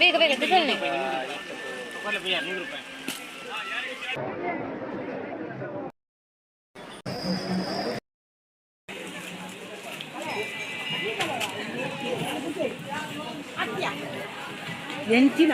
ಬೇಗ ಬೇಗ ತಗೊಳ್ಳಿ. ಎಂಚಿನ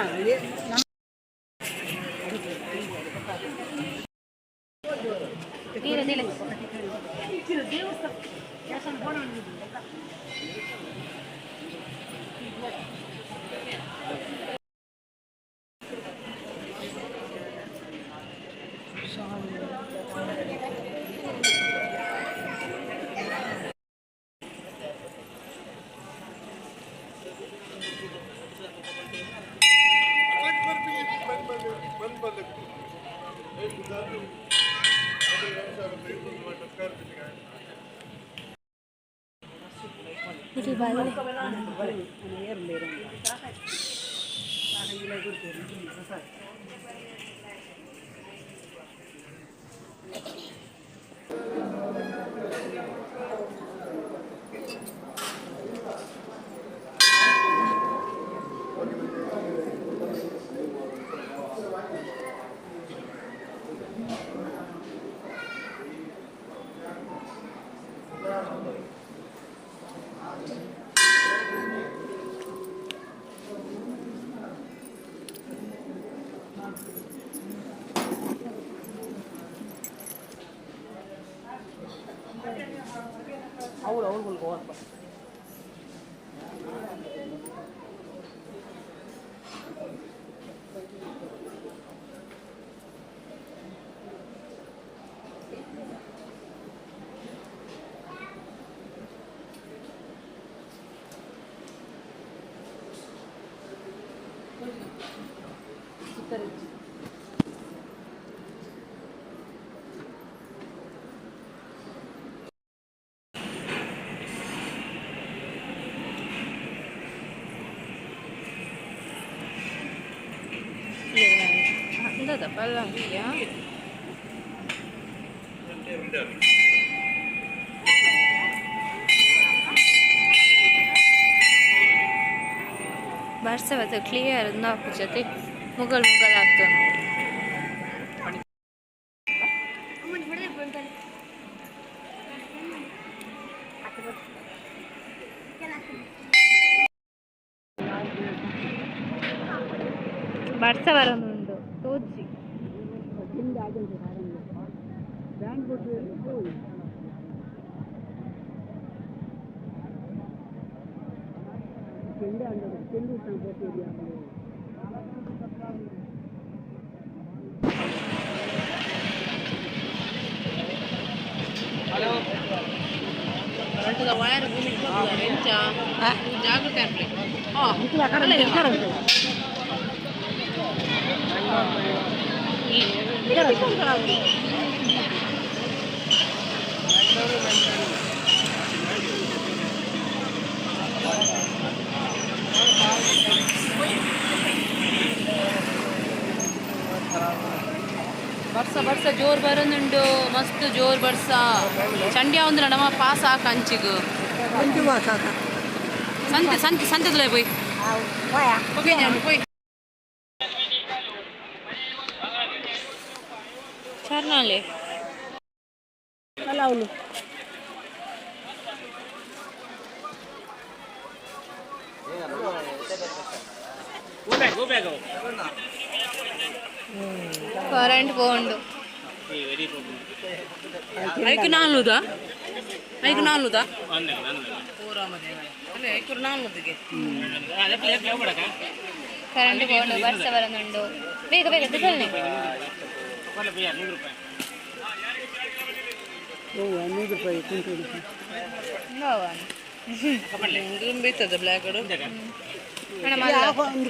ఇది బాగా da palla via. ಬರ್ಸವತ್ತು ಕ್ಲಿಯರ್ ನಾಲ್ಕು ಜೊತೆ ಮುಗಲ್ ಆಗ್ತಾನೆ. ಬರ್ಸ ಬರೋದುಂಟು ತೋಜಿ ವೈರ್ ಜಾಗೃತಿ ಬರ್ಸ ಬರ್ಸ ಜೋರು ಬರೋದುಂಡು ಮಸ್ತ್ ಜೋರು ಬರ್ಸ ಚಂಡ್ಯ ಒಂದು ನಮ್ಮ ಪಾಸ್ ಹಾಕ ಅಂಚಿಗು ಸಂತೆ ಸಂತೆ ಸಂತೆದಲ್ಲ போய் போய் ಚರ್ನಾಲೆ ಕಲಾವಲು కరెంట్ పోండు ఐకు నాలుగుదా ఐకు నాలుగుదా ಕರೆಂಟ್ పోండు ಬರ್ಸ ಬರೋದುಂಡು ಬೇಗ ಬೇಗ ತಗೊಳ್ಳಿ. 100 ರೂಪಾಯಿ ಕುಂಟು ಬೀತದ ಬ್ಲ್ಯಾಕ್ ಒಂದು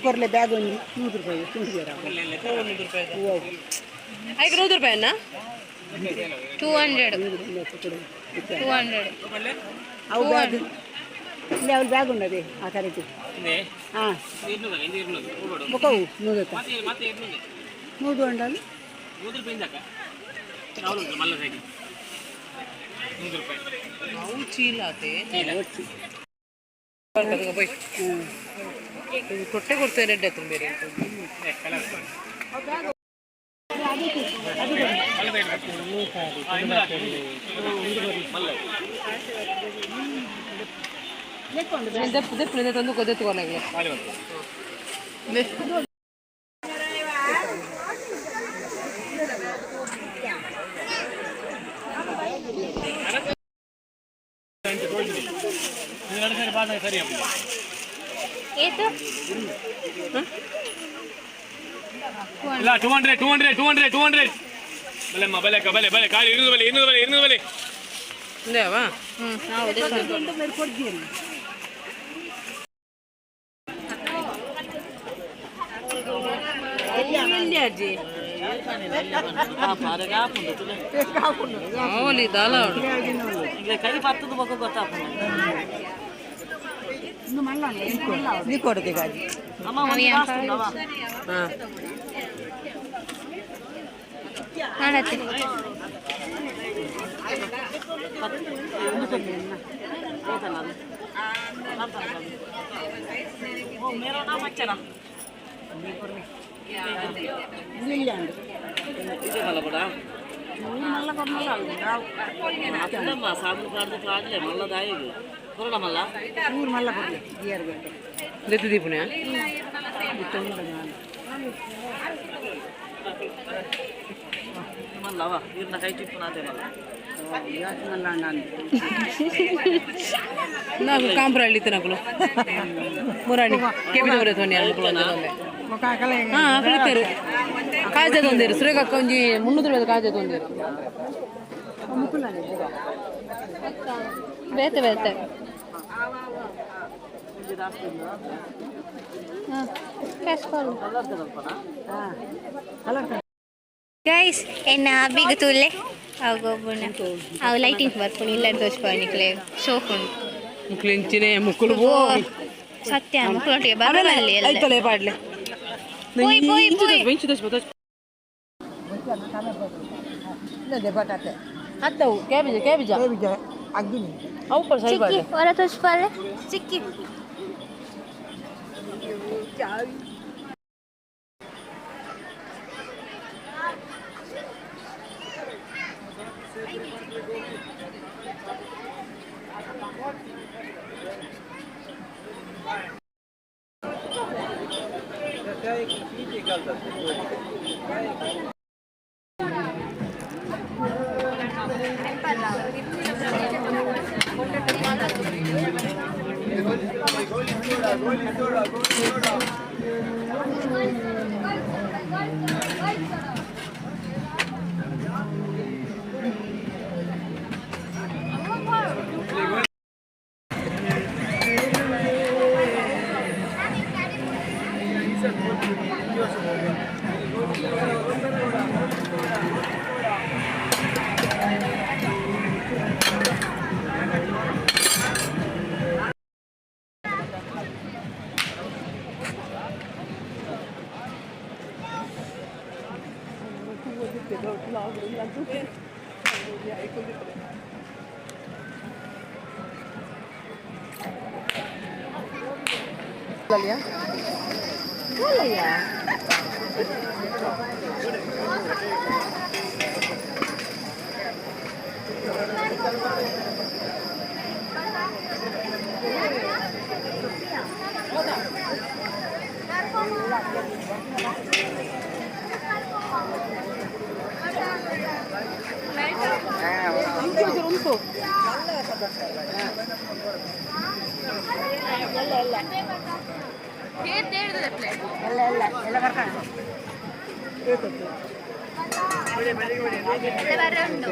ಕೊರಲೆ ಬ್ಯಾಗ್ ಒಂದು 100 ರೂಪಾಯಿ ಕುಂಟು 100 ರೂಪಾಯಿನಾ 200 ಅವು ಬ್ಯಾಗ್ ಇಲ್ಲಿ ಅವ್ರ ಬ್ಯಾಗ್ ఉన్నది ఆ కరెక్ట్ ముఖవు నూనె నూదు ఉండాలి చీలాతే പോയി കൊട്ടെ കൊടുത്തു തരട്ടെ എത്ര പേര് ತಂದು ಕೊದ್ದೆತ್ಕೊಳ್ಳಿ ಇಲ್ಲ 200 ಬಲೆಮ್ಮ ಬಲೆ ಕಾಲಿ 200 ಬಲೆ ಇದೇವಾ ಅಜ್ಜಿ ಓಲಿ ದಾಲ ಕೈ ಪತ್ತದ ಬಗ್ಗೆ ಗೊತ್ತಾಗ್ತದೆ ನೀ ಕೊಡ್ತೀಗ ಅಜ್ಜಿ ಅಮ್ಮ ಒಂದು ಕಾಸ್ತುಂದವ मेरा नाम अच्छा ఇది మళ్ళా అట్లమ్మా సాగులు కాదు కాదులే మళ్ళా దాయేది కొరడా మళ్ళా ఊరు మళ్ళా కొట్టి ఇయర్ పెట్టే దెత్తు దీపునే మళ్ళా వీరిన కై చిప్పునాదే మళ్ళా నాకు ಕಾಂಪ್ರ ಹೇಳಿತ್ತು ನಕಲು ಮುರಾಣಿ ಕೆಬಿದವರೆ ತೋನಿ ಅಲ್ಕುಲ ಕಳಿತೇರು ಕಾಯ್ದೆ ತೊಂದಿರು ಸುರೇಖಕ್ಕ ಒಂಜಿ 300 ರೂಪಾಯಿ ಕಾಯ್ದೆ ತೊಂದಿರು ಬೇತೆ ಬೇತೆ Guys, ena big tulle. Ago buna. Aw lighting ಬರ್ಪುನಿ ಇಲ್ಲ ತೋರಿಸ್ಪಾನಿಕ್ಲೆ ಶೋಕುಂಡು. ಮುಕ್ಲಿಂಚಿನೆ ಮುಕ್ಕುಲು ಪೋ. ಸತ್ಯ ಮುಕ್ಕುಲೊಟ್ಟಿಗೆ ಬರಬಲ್ಲಿ ಎಲ್ಲ. ಐತಲೆ ಪಾಡ್ಲೆ. ಪೋಯ್. ಬೆಂಚ್ ತೋರಿಸ್ಬೋದು. ಇಲ್ಲ ಬಟಾಟೆ ಅತ್ತವು ಕ್ಯಾಬೇಜ್ ಅಗ್ಗಿನಿ ಅವು ಕೂಡ ಸರಿ ಪಾಡ್ಲೆ. ಚಿಕ್ಕಿ ಹೊರ ತೋರಿಸ್ಪಾಲೆ ಚಿಕ್ಕಿ.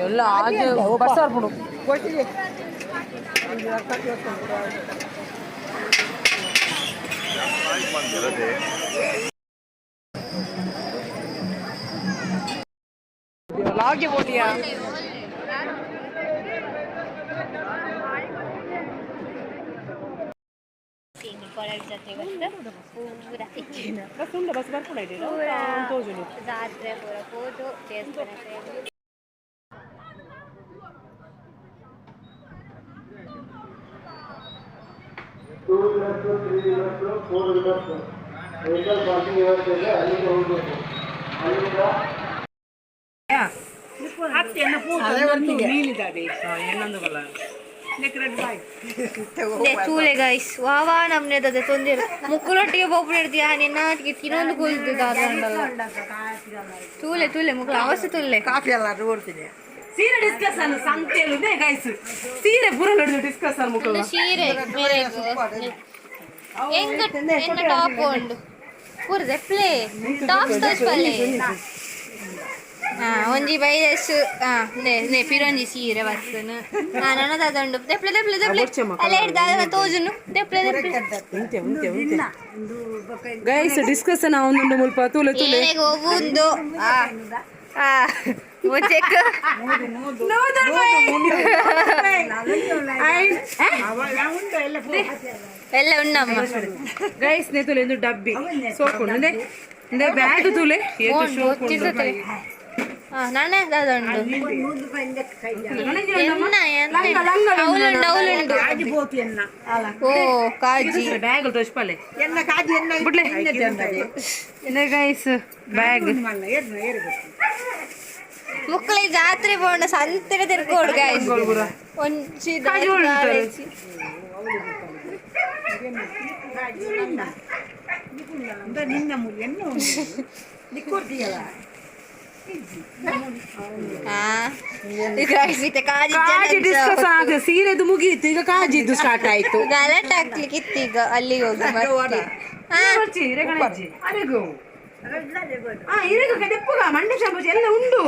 ಎಲ್ಲ ಆಜೆ ಬಸ್ ಆರ್ಪುಡು ಕೊಟ್ಟಿಗೆ ಲಾಗಿ ಬೋಟಿಯಾ ಕೊಳಗ ಜೊತೆ ಗೊತ್ತು ಪೂರ ಇಚ್ಚಿನ ಬಸ್ ಉಂಡ ಬಸ್ ಬರ್ಕೊಂಡು ಇದೆ ತೋಜುನು ಜಾತ್ರೆ ಪೂರ ಫೋಟೋ ದೇವಸ್ಥಾನ ತೂಲೆ ಗೈಸ್ ವಾವಾ ನಮ್ನೆ ಅದೇ ತೊಂದರೆ ಮುಕ್ಕುಲೊಟ್ಟಿಗೆ ಬೋಪುಣ ಇಡ್ತೀಯ ನಿನ್ನಾಟಿಗೆ ತಿನ್ನೊಂದು ಕೂಲ್ದು ದಾದಂಡಲ್ಲ ತೂಲೆ ತೂಲೆ ಮುಕ್ಕಳು ಅವಶ್ಯ ತುಲ್ಲೆ ಕಾಫಿ ಎಲ್ಲ ಓಡ್ತಿದೆ ಸೀರೆ ಡಿಸ್ಕಷನ್ ಸಂತೆಯಲ್ಲಿ ಗೈಸ್ ಸೀರೆ ಪೂರ ನೋಡಿದ್ರು ಡಿಸ್ಕಷನ್ ಮುಕ್ಕಳು ಸೀರೆ ಬೇರೆ ಎಂಗ ಎನ್ನ ಟಾಪ್ ಉಂಡು ಪೂರದ ಪ್ಲೇ ಟಾಪ್ ಸ್ಟೋಚ್ ಪಲ್ಲೆ ಒಂಜಿ ಬೈದಷ್ಟು ನೆ ಪಿರೊಂಜಿ ಸೀರೆ ಬರ್ತನು ನನ್ನದು ಅದೊಂಡು ದೆಪ್ಲೆ ದೆಪ್ಲೆ ದೆಪ್ಲೆ ಅಲ್ಲ ಹಿಡ್ದ ತೋಜುನು ದೆಪ್ಲೆ ದೆಪ್ಲೆ ಗೈಸ್ ಡಿಸ್ಕಷನ್ ಅವನೊಂದು ಮುಲ್ಪ ತೂಲೆ ತೂಲೆ ಏನೆಗೆ ಹೋಗುಂದು ಚೆಕ್ ಎಲ್ಲ ಉಣ್ಣಮ್ಮ ಗೈಸ್ ನೆ ತೂಲೆ ಒಂದು ಡಬ್ಬಿ ಸೋಪ್ ಉಂಡು ಅಂದ್ರೆ ಬ್ಯಾಗ್ ತೂಲೆ ನಾನೇ ಅದೊಂಡು ಅವಳುಂಡು ಅವಳುಂಡು ಓ ಕಾಜಿ ಬ್ಯಾಗ್ ತೋಚ್ಪಲ್ಲೆ ಎನ್ನ ಕಾಜಿ ಎನ್ನ ಬಿಡ್ಲೆ ಗೈಸ್ ಬ್ಯಾಗ್ ಮುಕ್ಕಳಿ ಜಾತ್ರೆ ಬೋಂಡ ಸಂತೆಡೆ ತಿರ್ಕೋಡು ಗಾಯ್ಸ್ ಒಂಚಿ ನಿನ್ನ ಮುರಿಯನ್ನು ನಿಕ್ಕೊಡ್ತೀಯಲ್ಲ ಸೀರೆದು ಮುಗೀತು ಈಗ ಕಾಜಿದ್ದು ಸ್ಟಾರ್ಟ್ ಆಯ್ತು ಗಲಾಟೆ ಆಗ್ಲಿಕ್ಕಿತ್ತು ಈಗ ಅಲ್ಲಿಗೆ ಹೋಗಿ ಮಂಡ್ಯ ಶಾಂಪೂಜಿ ಎಲ್ಲ ಉಂಡು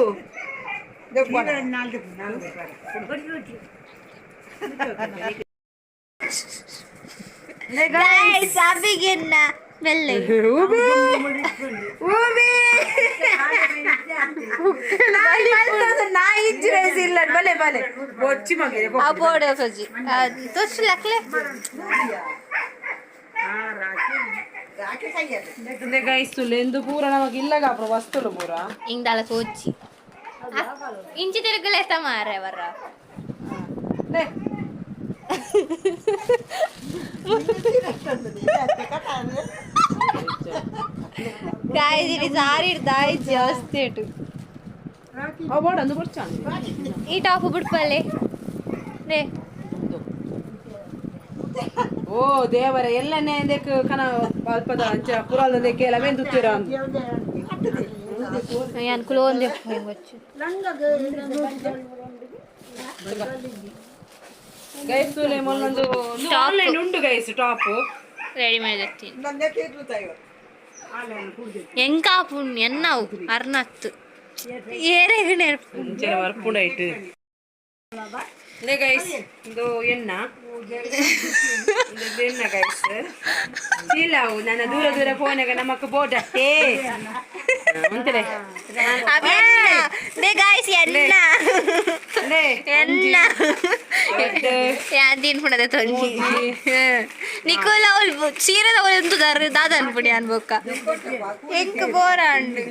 ಸಾಬಿಗೆನ್ನ ಬೆಳ್ಳೆ ಬಲೆ ಬಲೆ ಬೊಚ್ಚಿ ಮಗ ಬೋರ್ಡ್ ಸಜ್ಜಿ ತೋರ್ಸ್ಲಕ್ಲೆ ಗೈಸ್ ಎಂದು ಪೂರ ನಮಗೆ ಇಲ್ಲ ವಸ್ತುಲು ಪೂರ ಹಿಂಗಲ್ಲ ತೋಚಿ ಇಂಚಿ ತಿರುಗಲೆತ್ತ ಮಾರೆ ಅವರ ಕಾಯ್ದಿರಿ ಸಾರಿ ಇಡ್ದಾಯ್ತು ಅವಸ್ಥೆ ಇಟ್ಟು ಈ ಟಾಪ್ ಬಿಡ್ಪಲ್ಲೆ ರೇ ಓ ದೇವರ ಎಲ್ಲನೇ ಅಂದಕ್ಕೆ ಕನ ಅಲ್ಪದ ಅಂಚ ಪುರಾಲದ ಕೆಲವೇ ತುತ್ತಿರ ಅನುಕೂಲ ಒಂದೇ వచ్చు ಗೈಸ್ ಮೊನ್ನೊಂದು ಆನ್ಲೈನ್ ಉಂಟು ಗೈಸ್ ಟಾಪ್ ರೆಡಿ ಮಾಡಿರ್ತೀನಿ ಎಂಕಾಪುಣ್ ಎನ್ನವು ಅರ್ನತ್ತು ಏರೆಗಣೆ ವರ್ಪುಂಡಾಯ್ತು ಗೈಸ್ ಇದು ಎಣ್ಣ ಎಣ್ಣ ಗೈಸ್ ಚೀಲವು ನನ್ನ ದೂರ ದೂರ ಫೋನಾಗ ನಮ್ಮಕ್ಕ ಬೋಟ್ ಅಷ್ಟೇ ಅಂತಲೇ ಎನ್ನ ಎನ್ನ ಯಾಂದಿನ ಪುಣದ ತೊಂಜಿ ನಿಕೋಲ ಅವಳು ಸೀರೆದ ಅವಳು ಎಂತು ದಾದ ಅನ್ಪುಡಿ ಅನ್ಬೋಕ ಎಂಕ್ ಬೋರ ಅಂಡು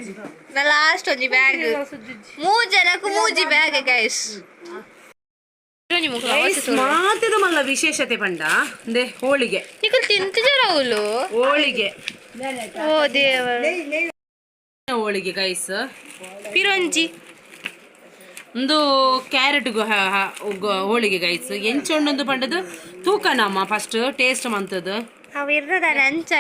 ನಾ ಲಾಸ್ಟ್ ಒಂಜಿ ಬ್ಯಾಗ್ ಮೂಜನಕ್ಕೂ ಮೂಜಿ ಬ್ಯಾಗ್ ಗೈಸ್ ಮಾತದ ಮಲ್ಲ ವಿಶೇಷತೆ ಪಂಡ ಅಂದೆ ಹೋಳಿಗೆ ನಿಖಲ್ ತಿಂತಿದ್ದಾರ ಅವಳು ಹೋಳಿಗೆ ಓ ದೇವ ಹೋಳಿಗೆ ಗೈಸ್ ಪಿರೊಂಜಿ ಒಂದು ಕ್ಯಾರೆಟ್ ಹೋಳಿಗೆ ಗೈಸ್ ಎಂಚೊಂಡೊಂದು ಪಂಡದು ತೂಕ ನಮ್ಮ ಫಸ್ಟ್ ಟೇಸ್ಟ್ ಮಂತದ್ದು ಅವು ಇರ್ತದಾರೆ ಅಂಚ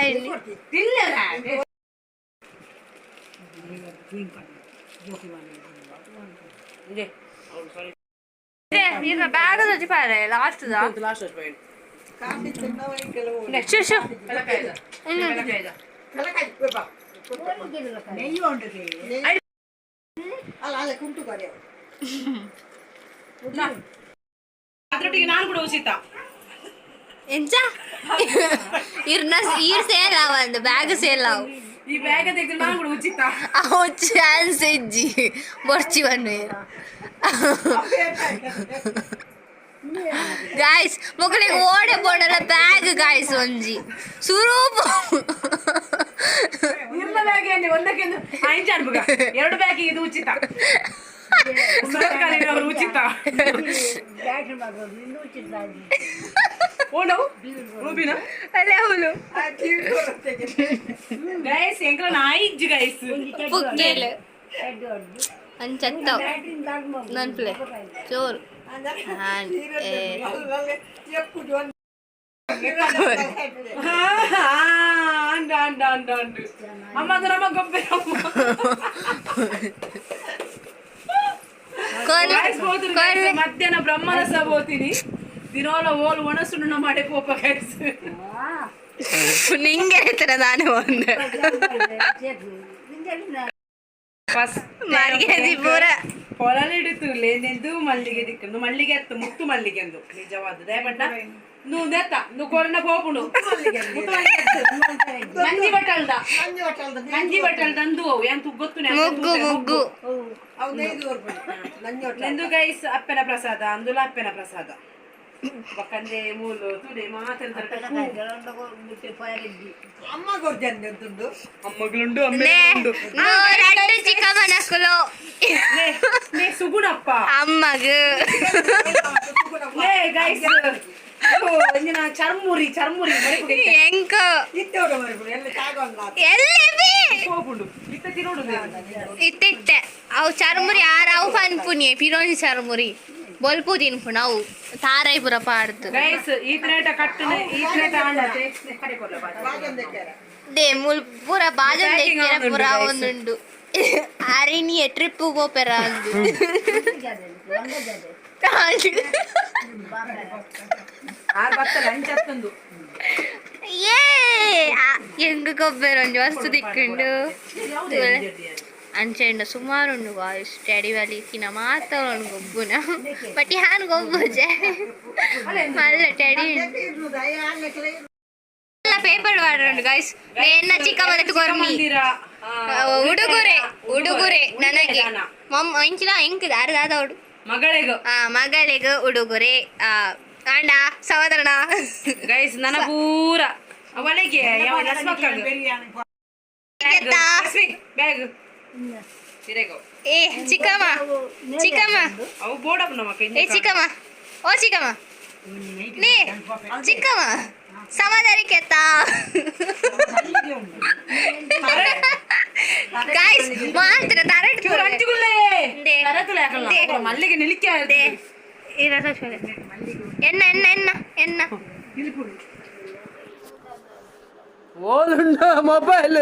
ಬ್ಯಾಗ್ ಪಾರೆ ಲಾಸ್ಟ್ ಅದ್ರೊಟ್ಟಿಗೆ ನಾನು ಕೂಡ ಉಚಿತ ಎಂಚ ಈರ್ ಸೇಲ್ ಅವ ಒಂದು ಬ್ಯಾಗ್ ಸೇಲ್ ಅವು ಈ ಬ್ಯಾಗ್ ತೆಗೆದು ನಾನು ಕೂಡ ಉಚಿತ ಅವು ಚಾನ್ಸ್ ಇಜ್ಜಿ ಬರ್ಚಿ ಬನ್ನಿ ಗಾಯ್ಸ್ ಮಕ್ಕಳಿಗೆ ಓಡೆ ಬೋಡಲ್ಲ ಬ್ಯಾಗ್ ಗಾಯ್ಸ್ ಒಂಜಿ ಸುರೂಪ ಒಂದಕ್ಕೆ ಎರಡು ಬ್ಯಾಗ್ ಇದು ಉಚಿತ ಉಚಿತ ಓಣೋ ರೂಬಿನ లేవులు ಗೈಸ್ ಎಂಕ್ಲ ನಾಯಿಜ್ಜು ಗೈಸ್ పుక్కేలు అని చెత్తావు నన్ను ప్లే చోరు ಅಂಡ ಅಂಡ ಅಂಡ ಅಂಡ ಅಮ್ಮ ನಮ್ಮ ಗೊಬ್ಬೆ ಮಧ್ಯಾಹ್ನ ಬ್ರಹ್ಮರಸ ಹೋಗ್ತೀನಿ ದಿನೋಲ ಓಲ್ ಒಣಸುಣ್ಣ ಮಾಡಿ ಪೋಪ ಗೈಸ್ ನಿಂಗೆ ಹೇಳ್ತಾರ ನಾನೇ ಒಂದು ಮರ್ಗೆದಿ ಪೂರ పొలాలు ఇడుతూ లేదెందు మల్లిగే దిక్కు మల్లిగే ఎత్తు ముత్తు మల్లిగే ఎందు నిజవాదు దేపట్ట నువ్వు దెత్త నువ్వు కొరన పోపుడు ನಂಜಿ ಬಟ್ಟಲ್ದ ಅಂದು ಎಂತ ಗೊತ್ತು ముగ్గు ముగ్గు ನಂದು ಗೈಸ್ ಅಪ್ಪನ ಪ್ರಸಾದ ಅಂದುಲ ಅಪ್ಪನ ಪ್ರಸಾದ ಬಕ್ಕಂದೆ ಮೂಲು ತುಡೆ ಮಾತಾಡ್ತಾರೆ ಅಮ್ಮಗಳುಂಡು రెండు చిక్కమనకులో సుగుణప్ప అమ్మగు ಗೈಸ್ ಚರ್ಮುರಿ ಚರ್ಮುರಿ ಎಂಕೋ ಎಲ್ಲಿ ಹೋಗುಂಡು ಇತ್ತ ತಿರೋಡು ಇತ್ತಿತ್ತೆ ಅವು ಚರ್ಮುರಿ ಆರಾವು ಪನ್ಪುನಿ ಪಿರೋಜಿ ಚರ್ಮುರಿ ಬೊಲ್ಪು ತಿನ್ಪುಣ ಅವು ತಾರಾಯಿ ಪುರ ಪಾಡ್ತು ಗೈಸ್ ಈ ತ್ರೇಟ ಕಟ್ಟನೆ ಈ ತ್ರೇಟ ಆಂಡತೆ ದೇ ಮುಲ್ ಪೂರ ಬಾಜನ್ ತೆಕ್ಕೆರ ಪೂರ ಒಂದುಂಡು ಅರಿನಿಯ ಟ್ರಿಪ್ ಹೋಪೆರ ಅಂದು ಆರ್ ಬತ್ತಲ ಅಂಚತ್ತಂದು ಏ ಎಂಗ ಕೊಬ್ಬೆರೊಂದು ವಸ್ತು ದಿಕ್ಕುಂಡು ಅಂಚೆಂಡ ಸುಮಾರು ಉಂಡು ವಾಯ್ಸ್ ಸ್ಟಡಿ ವ್ಯಾಲಿ ತಿನ್ನ ಮಾತಾಡೋಣ ಗೊಬ್ಬುನ ಬಟ್ ಯಾನ್ ಗೊಬ್ಬುಜೆ ಮಲ್ಲ ಟೆಡಿ ಪೇಪರ್ ವಾಡ್ರಂಡು ಗೈಸ್ ಎನ್ನ ಚಿಕ್ಕ ಮನೆ ಕೊರ್ಮಿ ಉಡುಗೊರೆ ನನಗೆ ಇಂಚಿನ ಎಂಕದ ಅರ್ಧ ಉಡು ಮಗಳಿಗೂ ಉಡುಗೊರೆ ಅಂಡ ಸಹೋದರನ ಗೈಸ್ ನನ್ನ ಪೂರ ಅವಳಿಗೆ ಬ್ಯಾಗ್ ಏ ಚಿಕ್ಕಮ್ಮ ಅವು ಬೋಡಪ್ಪ ನಮ್ಮಕ್ಕೆ ಏ ಚಿಕ್ಕಮ್ಮ ಓ ಚಿಕ್ಕಮ್ಮ ನೀ ಚಿಕ್ಕಮ್ಮ ಸಮಾಧಾನಕ್ಕೆತ್ತ ಗಾಯ್ಸ್ ಮಾತ್ರ ತರಟ್ ಮಲ್ಲಿಗೆ ನಿಲಿಕೆ ಎನ್ನ ಎನ್ನ ಎನ್ನ ಎನ್ನ ಓದುಂಡ ಮೊಬೈಲ್